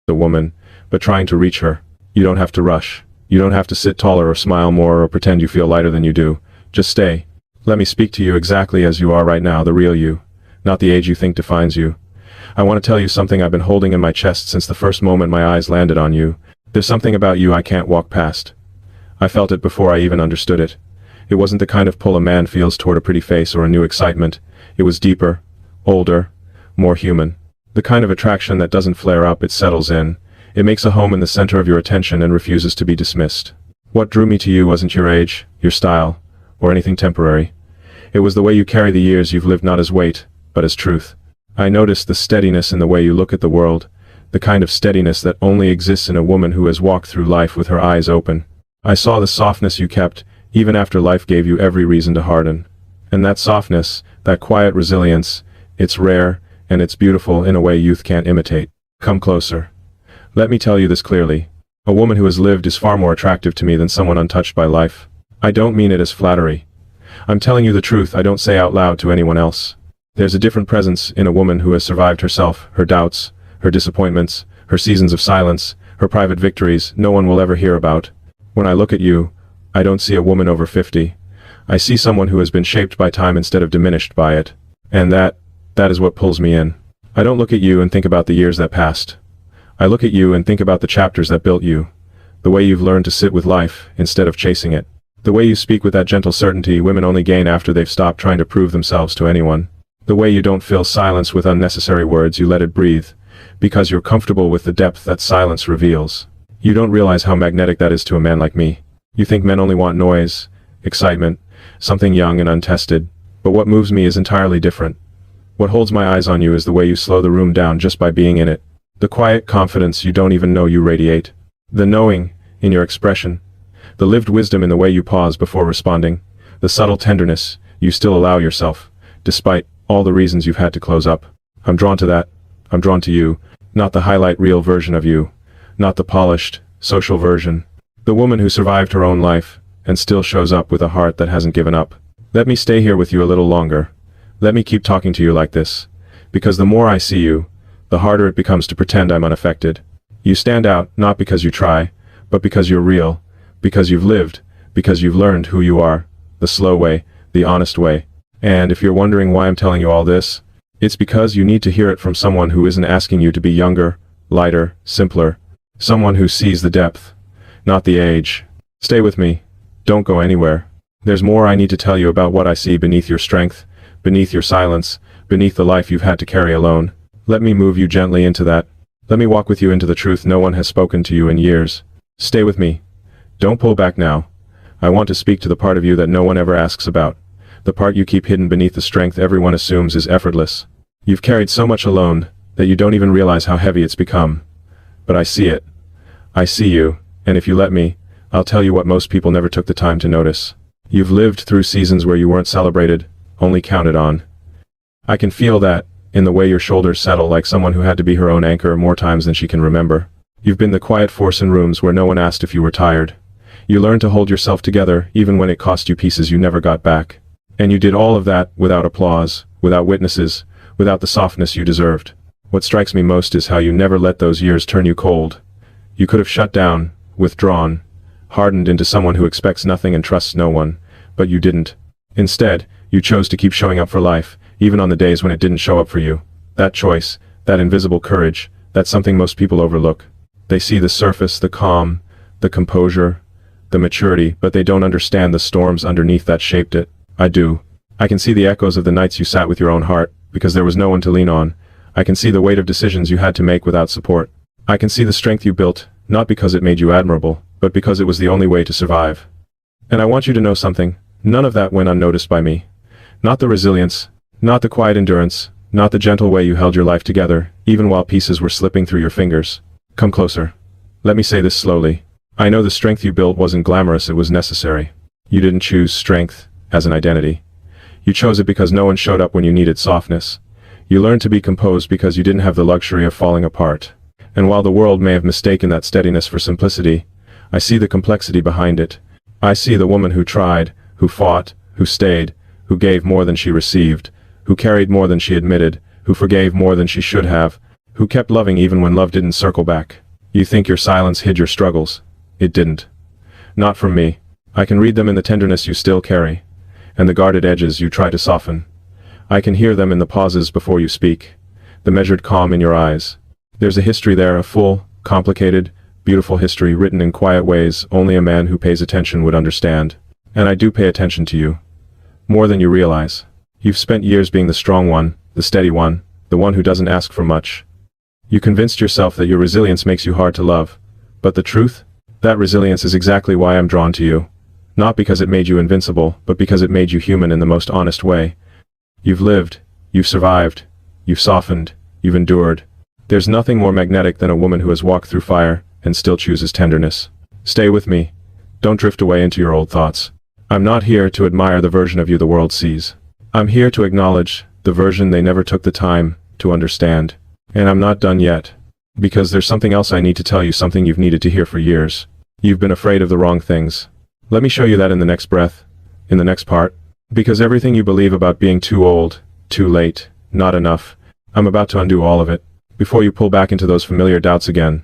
The woman, but trying to reach her. You don't have to rush. You don't have to sit taller or smile more or pretend you feel lighter than you do. Just stay. Let me speak to you exactly as you are right now, the real you, not the age you think defines you. I want to tell you something I've been holding in my chest since the first moment my eyes landed on you. There's something about you I can't walk past. I felt it before I even understood it. It wasn't the kind of pull a man feels toward a pretty face or a new excitement. It was deeper, older, more human. The kind of attraction that doesn't flare up, it settles in. It makes a home in the center of your attention and refuses to be dismissed. What drew me to you wasn't your age, your style, or anything temporary. It was the way you carry the years you've lived, not as weight, but as truth. I noticed the steadiness in the way you look at the world, the kind of steadiness that only exists in a woman who has walked through life with her eyes open. I saw the softness you kept, even after life gave you every reason to harden. And that softness, that quiet resilience, it's rare, and it's beautiful in a way youth can't imitate. Come closer. Let me tell you this clearly. A woman who has lived is far more attractive to me than someone untouched by life. I don't mean it as flattery. I'm telling you the truth I don't say out loud to anyone else. There's a different presence in a woman who has survived herself, her doubts, her disappointments, her seasons of silence, her private victories no one will ever hear about. When I look at you, I don't see a woman over 50. I see someone who has been shaped by time instead of diminished by it. And that is what pulls me in. I don't look at you and think about the years that passed. I look at you and think about the chapters that built you. The way you've learned to sit with life, instead of chasing it. The way you speak with that gentle certainty women only gain after they've stopped trying to prove themselves to anyone. The way you don't fill silence with unnecessary words, you let it breathe. Because you're comfortable with the depth that silence reveals. You don't realize how magnetic that is to a man like me. You think men only want noise, excitement, something young and untested. But what moves me is entirely different. What holds my eyes on you is the way you slow the room down just by being in it. The quiet confidence you don't even know you radiate. The knowing in your expression. The lived wisdom in the way you pause before responding. The subtle tenderness you still allow yourself, despite all the reasons you've had to close up. I'm drawn to that. I'm drawn to you, not the highlight reel version of you, not the polished, social version. The woman who survived her own life, and still shows up with a heart that hasn't given up. Let me stay here with you a little longer. Let me keep talking to you like this. Because the more I see you, the harder it becomes to pretend I'm unaffected. You stand out, not because you try, but because you're real, because you've lived, because you've learned who you are, the slow way, the honest way. And if you're wondering why I'm telling you all this, it's because you need to hear it from someone who isn't asking you to be younger, lighter, simpler. Someone who sees the depth, not the age. Stay with me. Don't go anywhere. There's more I need to tell you about what I see beneath your strength, beneath your silence, beneath the life you've had to carry alone. Let me move you gently into that. Let me walk with you into the truth no one has spoken to you in years. Stay with me. Don't pull back now. I want to speak to the part of you that no one ever asks about. The part you keep hidden beneath the strength everyone assumes is effortless. You've carried so much alone, that you don't even realize how heavy it's become. But I see it. I see you, and if you let me, I'll tell you what most people never took the time to notice. You've lived through seasons where you weren't celebrated, only counted on. I can feel that, in the way your shoulders settle like someone who had to be her own anchor more times than she can remember. You've been the quiet force in rooms where no one asked if you were tired. You learned to hold yourself together even when it cost you pieces you never got back. And you did all of that without applause, without witnesses, without the softness you deserved. What strikes me most is how you never let those years turn you cold. You could have shut down, withdrawn, hardened into someone who expects nothing and trusts no one, but you didn't. Instead, you chose to keep showing up for life, even on the days when it didn't show up for you. That choice, that invisible courage, that's something most people overlook. They see the surface, the calm, the composure, the maturity, but they don't understand the storms underneath that shaped it. I do. I can see the echoes of the nights you sat with your own heart, because there was no one to lean on. I can see the weight of decisions you had to make without support. I can see the strength you built, not because it made you admirable, but because it was the only way to survive. And I want you to know something. None of that went unnoticed by me. Not the resilience, not the quiet endurance, not the gentle way you held your life together, even while pieces were slipping through your fingers. Come closer. Let me say this slowly. I know the strength you built wasn't glamorous, it was necessary. You didn't choose strength as an identity. You chose it because no one showed up when you needed softness. You learned to be composed because you didn't have the luxury of falling apart. And while the world may have mistaken that steadiness for simplicity, I see the complexity behind it. I see the woman who tried, who fought, who stayed, who gave more than she received, who carried more than she admitted, who forgave more than she should have. Who kept loving even when love didn't circle back. You think your silence hid your struggles. It didn't. Not from me. I can read them in the tenderness you still carry, and the guarded edges you try to soften. I can hear them in the pauses before you speak, the measured calm in your eyes. There's a history there, a full, complicated, beautiful history written in quiet ways only a man who pays attention would understand. And I do pay attention to you. More than you realize. You've spent years being the strong one, the steady one, the one who doesn't ask for much. You convinced yourself that your resilience makes you hard to love. But the truth? That resilience is exactly why I'm drawn to you. Not because it made you invincible, but because it made you human in the most honest way. You've lived, you've survived, you've softened, you've endured. There's nothing more magnetic than a woman who has walked through fire and still chooses tenderness. Stay with me. Don't drift away into your old thoughts. I'm not here to admire the version of you the world sees. I'm here to acknowledge the version they never took the time to understand. And I'm not done yet. Because there's something else I need to tell you, something you've needed to hear for years. You've been afraid of the wrong things. Let me show you that in the next breath, in the next part. Because everything you believe about being too old, too late, not enough, I'm about to undo all of it. Before you pull back into those familiar doubts again,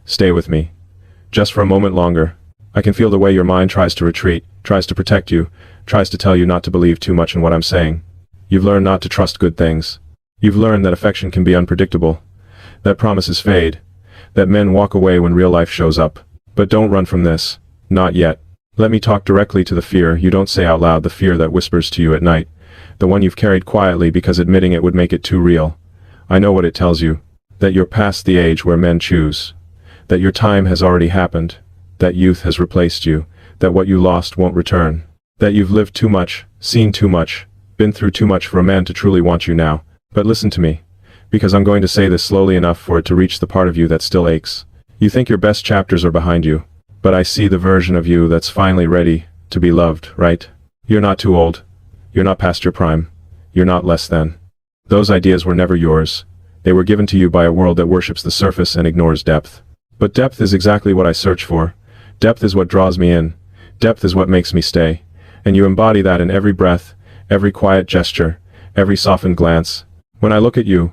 stay with me. Just for a moment longer. I can feel the way your mind tries to retreat, tries to protect you, tries to tell you not to believe too much in what I'm saying. You've learned not to trust good things. You've learned that affection can be unpredictable, that promises fade, that men walk away when real life shows up. But don't run from this. Not yet. Let me talk directly to the fear you don't say out loud, the fear that whispers to you at night, the one you've carried quietly because admitting it would make it too real. I know what it tells you. That you're past the age where men choose. That your time has already happened. That youth has replaced you. That what you lost won't return. That you've lived too much, seen too much, been through too much for a man to truly want you now. But listen to me. Because I'm going to say this slowly enough for it to reach the part of you that still aches. You think your best chapters are behind you. But I see the version of you that's finally ready to be loved, right? You're not too old. You're not past your prime. You're not less than. Those ideas were never yours. They were given to you by a world that worships the surface and ignores depth. But depth is exactly what I search for. Depth is what draws me in. Depth is what makes me stay. And you embody that in every breath, every quiet gesture, every softened glance. When I look at you,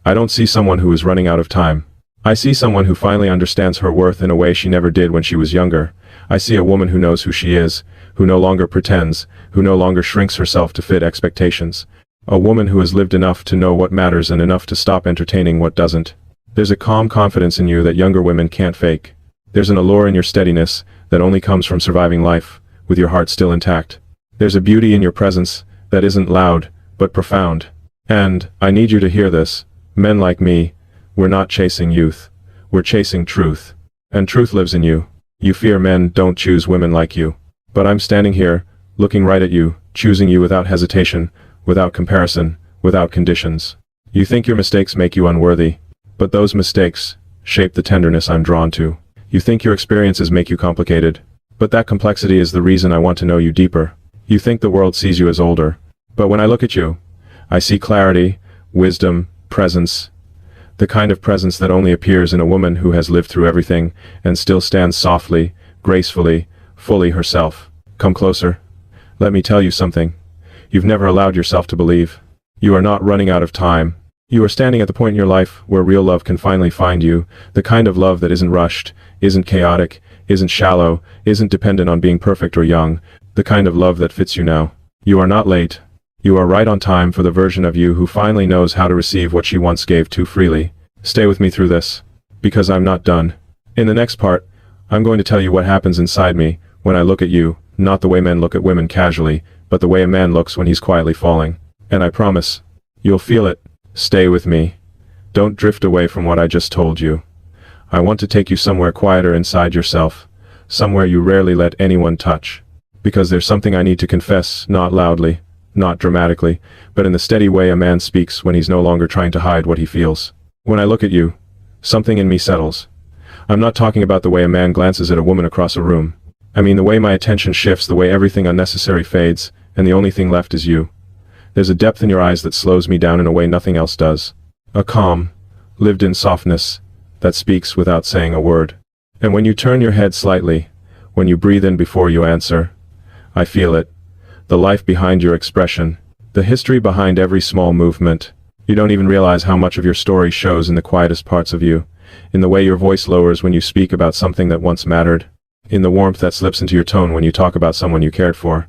I don't see someone who is running out of time. I see someone who finally understands her worth in a way she never did when she was younger. I see a woman who knows who she is, who no longer pretends, who no longer shrinks herself to fit expectations. A woman who has lived enough to know what matters and enough to stop entertaining what doesn't. There's a calm confidence in you that younger women can't fake. There's an allure in your steadiness that only comes from surviving life, with your heart still intact. There's a beauty in your presence that isn't loud, but profound. And, I need you to hear this, men like me, we're not chasing youth. We're chasing truth. And truth lives in you. You fear men don't choose women like you. But I'm standing here, looking right at you, choosing you without hesitation, without comparison, without conditions. You think your mistakes make you unworthy. But those mistakes shape the tenderness I'm drawn to. You think your experiences make you complicated. But that complexity is the reason I want to know you deeper. You think the world sees you as older. But when I look at you, I see clarity, wisdom, presence. The kind of presence that only appears in a woman who has lived through everything and still stands softly, gracefully, fully herself. Come closer. Let me tell you something. You've never allowed yourself to believe. You are not running out of time. You are standing at the point in your life where real love can finally find you, the kind of love that isn't rushed, isn't chaotic, isn't shallow, isn't dependent on being perfect or young, the kind of love that fits you now. You are not late. You are right on time for the version of you who finally knows how to receive what she once gave too freely. Stay with me through this. Because I'm not done. In the next part, I'm going to tell you what happens inside me when I look at you, not the way men look at women casually, but the way a man looks when he's quietly falling. And I promise, you'll feel it. Stay with me. Don't drift away from what I just told you. I want to take you somewhere quieter inside yourself, somewhere you rarely let anyone touch. Because there's something I need to confess, not loudly, not dramatically, but in the steady way a man speaks when he's no longer trying to hide what he feels. When I look at you, something in me settles. I'm not talking about the way a man glances at a woman across a room. I mean the way my attention shifts, the way everything unnecessary fades, and the only thing left is you. There's a depth in your eyes that slows me down in a way nothing else does. A calm, lived-in softness that speaks without saying a word. And when you turn your head slightly, when you breathe in before you answer, I feel it. The life behind your expression, the history behind every small movement. You don't even realize how much of your story shows in the quietest parts of you, in the way your voice lowers when you speak about something that once mattered, in the warmth that slips into your tone when you talk about someone you cared for,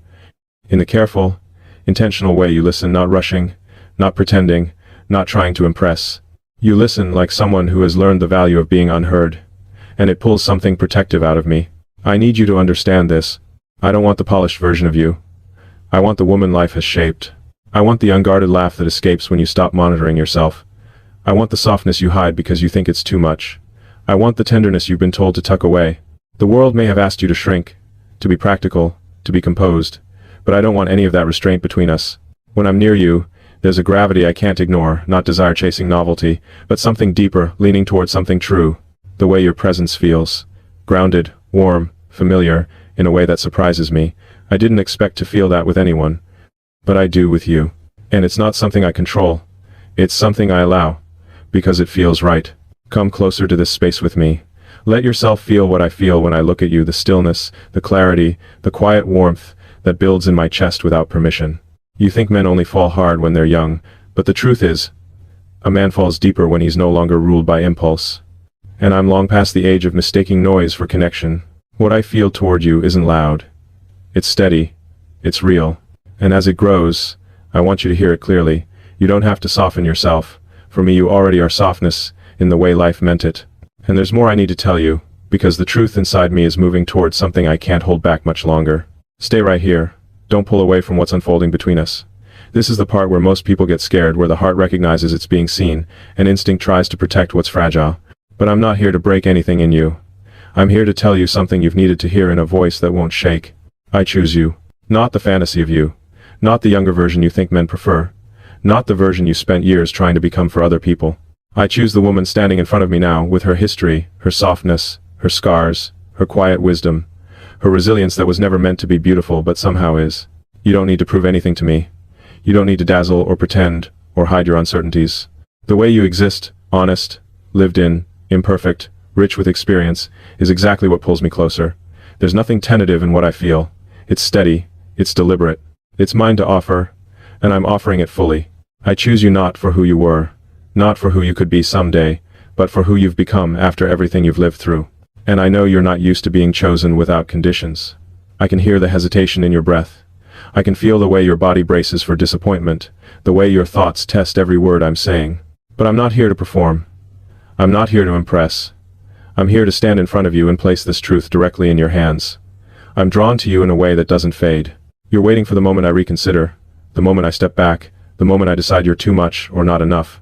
in the careful, intentional way you listen, not rushing, not pretending, not trying to impress. You listen like someone who has learned the value of being unheard, and it pulls something protective out of me. I need you to understand this. I don't want the polished version of you. I want the woman life has shaped. I want the unguarded laugh that escapes when you stop monitoring yourself. I want the softness you hide because you think it's too much. I want the tenderness you've been told to tuck away. The world may have asked you to shrink, to be practical, to be composed, but I don't want any of that restraint between us. When I'm near you, there's a gravity I can't ignore, not desire chasing novelty, but something deeper, leaning towards something true. The way your presence feels. Grounded, warm, familiar, in a way that surprises me. I didn't expect to feel that with anyone. But I do with you. And it's not something I control. It's something I allow. Because it feels right. Come closer to this space with me. Let yourself feel what I feel when I look at you, the stillness, the clarity, the quiet warmth that builds in my chest without permission. You think men only fall hard when they're young, but the truth is, a man falls deeper when he's no longer ruled by impulse. And I'm long past the age of mistaking noise for connection. What I feel toward you isn't loud. It's steady. It's real. And as it grows, I want you to hear it clearly. You don't have to soften yourself. For me, you already are softness, in the way life meant it. And there's more I need to tell you, because the truth inside me is moving towards something I can't hold back much longer. Stay right here. Don't pull away from what's unfolding between us. This is the part where most people get scared, where the heart recognizes it's being seen, and instinct tries to protect what's fragile. But I'm not here to break anything in you. I'm here to tell you something you've needed to hear in a voice that won't shake. I choose you. Not the fantasy of you. Not the younger version you think men prefer. Not the version you spent years trying to become for other people. I choose the woman standing in front of me now, with her history, her softness, her scars, her quiet wisdom, her resilience that was never meant to be beautiful but somehow is. You don't need to prove anything to me. You don't need to dazzle or pretend, or hide your uncertainties. The way you exist, honest, lived in, imperfect, rich with experience, is exactly what pulls me closer. There's nothing tentative in what I feel. It's steady, it's deliberate. It's mine to offer, and I'm offering it fully. I choose you not for who you were, not for who you could be someday, but for who you've become after everything you've lived through. And I know you're not used to being chosen without conditions. I can hear the hesitation in your breath. I can feel the way your body braces for disappointment, the way your thoughts test every word I'm saying. But I'm not here to perform. I'm not here to impress. I'm here to stand in front of you and place this truth directly in your hands. I'm drawn to you in a way that doesn't fade. You're waiting for the moment I reconsider, the moment I step back, the moment I decide you're too much or not enough.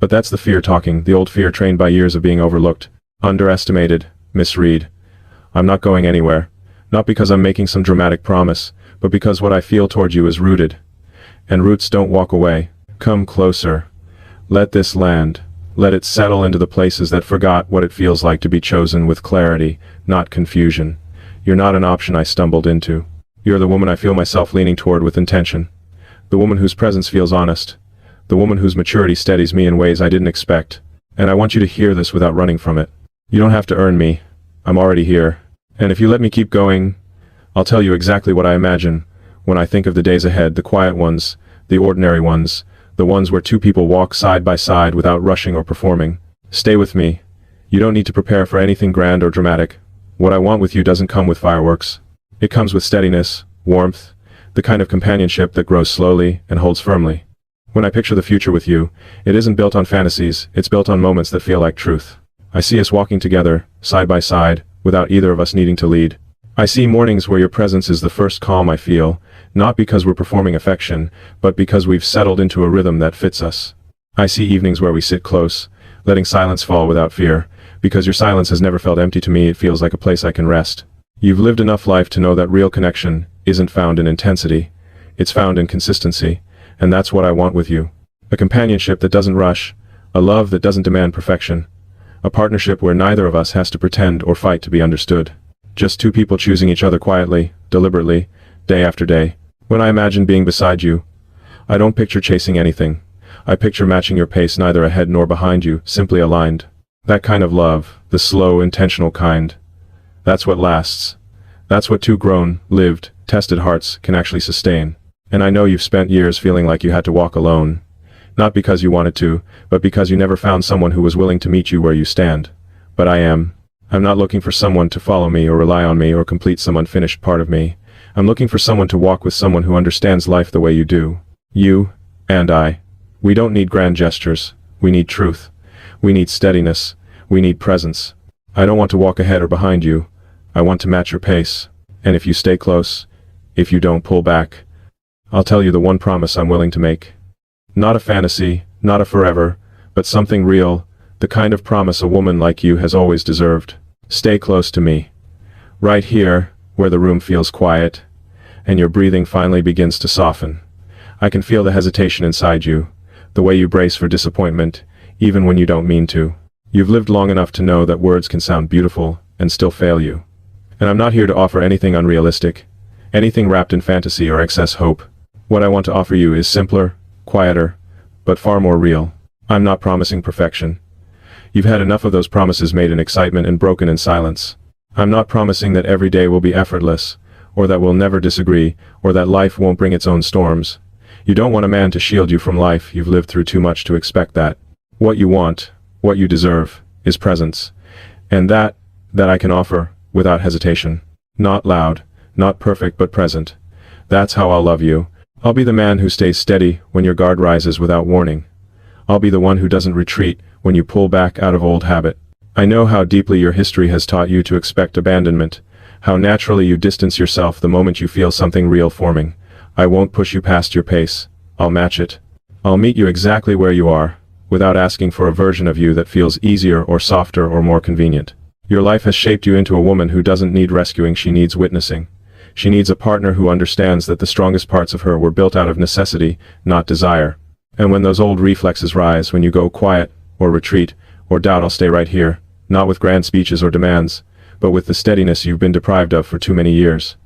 But that's the fear talking, the old fear trained by years of being overlooked, underestimated, misread. I'm not going anywhere, not because I'm making some dramatic promise, but because what I feel toward you is rooted. And roots don't walk away. Come closer. Let this land. Let it settle into the places that forgot what it feels like to be chosen with clarity, not confusion. You're not an option I stumbled into. You're the woman I feel myself leaning toward with intention. The woman whose presence feels honest. The woman whose maturity steadies me in ways I didn't expect. And I want you to hear this without running from it. You don't have to earn me. I'm already here. And if you let me keep going, I'll tell you exactly what I imagine when I think of the days ahead, the quiet ones, the ordinary ones, the ones where two people walk side by side without rushing or performing. Stay with me. You don't need to prepare for anything grand or dramatic. What I want with you doesn't come with fireworks. It comes with steadiness, warmth, the kind of companionship that grows slowly and holds firmly. When I picture the future with you, it isn't built on fantasies, it's built on moments that feel like truth. I see us walking together, side by side, without either of us needing to lead. I see mornings where your presence is the first calm I feel, not because we're performing affection, but because we've settled into a rhythm that fits us. I see evenings where we sit close, letting silence fall without fear, because your silence has never felt empty to me. It feels like a place I can rest. You've lived enough life to know that real connection isn't found in intensity, it's found in consistency, and that's what I want with you. A companionship that doesn't rush, a love that doesn't demand perfection, a partnership where neither of us has to pretend or fight to be understood. Just two people choosing each other quietly, deliberately, day after day. When I imagine being beside you, I don't picture chasing anything. I picture matching your pace, neither ahead nor behind you, simply aligned. That kind of love, the slow, intentional kind. That's what lasts. That's what two grown, lived, tested hearts can actually sustain. And I know you've spent years feeling like you had to walk alone. Not because you wanted to, but because you never found someone who was willing to meet you where you stand. But I am. I'm not looking for someone to follow me or rely on me or complete some unfinished part of me. I'm looking for someone to walk with, someone who understands life the way you do. You and I. We don't need grand gestures. We need truth. We need steadiness. We need presence. I don't want to walk ahead or behind you. I want to match your pace. And if you stay close, if you don't pull back, I'll tell you the one promise I'm willing to make. Not a fantasy, not a forever, but something real, the kind of promise a woman like you has always deserved. Stay close to me. Right here, where the room feels quiet, and your breathing finally begins to soften. I can feel the hesitation inside you, the way you brace for disappointment, even when you don't mean to. You've lived long enough to know that words can sound beautiful and still fail you. And I'm not here to offer anything unrealistic, anything wrapped in fantasy or excess hope. What I want to offer you is simpler, quieter, but far more real. I'm not promising perfection. You've had enough of those promises made in excitement and broken in silence. I'm not promising that every day will be effortless, or that we'll never disagree, or that life won't bring its own storms. You don't want a man to shield you from life. You've lived through too much to expect that. What you want, what you deserve, is presence. And that I can offer, without hesitation. Not loud, not perfect, but present. That's how I'll love you. I'll be the man who stays steady when your guard rises without warning. I'll be the one who doesn't retreat when you pull back out of old habit. I know how deeply your history has taught you to expect abandonment, how naturally you distance yourself the moment you feel something real forming. I won't push you past your pace. I'll match it. I'll meet you exactly where you are, without asking for a version of you that feels easier or softer or more convenient. Your life has shaped you into a woman who doesn't need rescuing, she needs witnessing. She needs a partner who understands that the strongest parts of her were built out of necessity, not desire. And when those old reflexes rise, when you go quiet, or retreat, or doubt, I'll stay right here, not with grand speeches or demands, but with the steadiness you've been deprived of for too many years.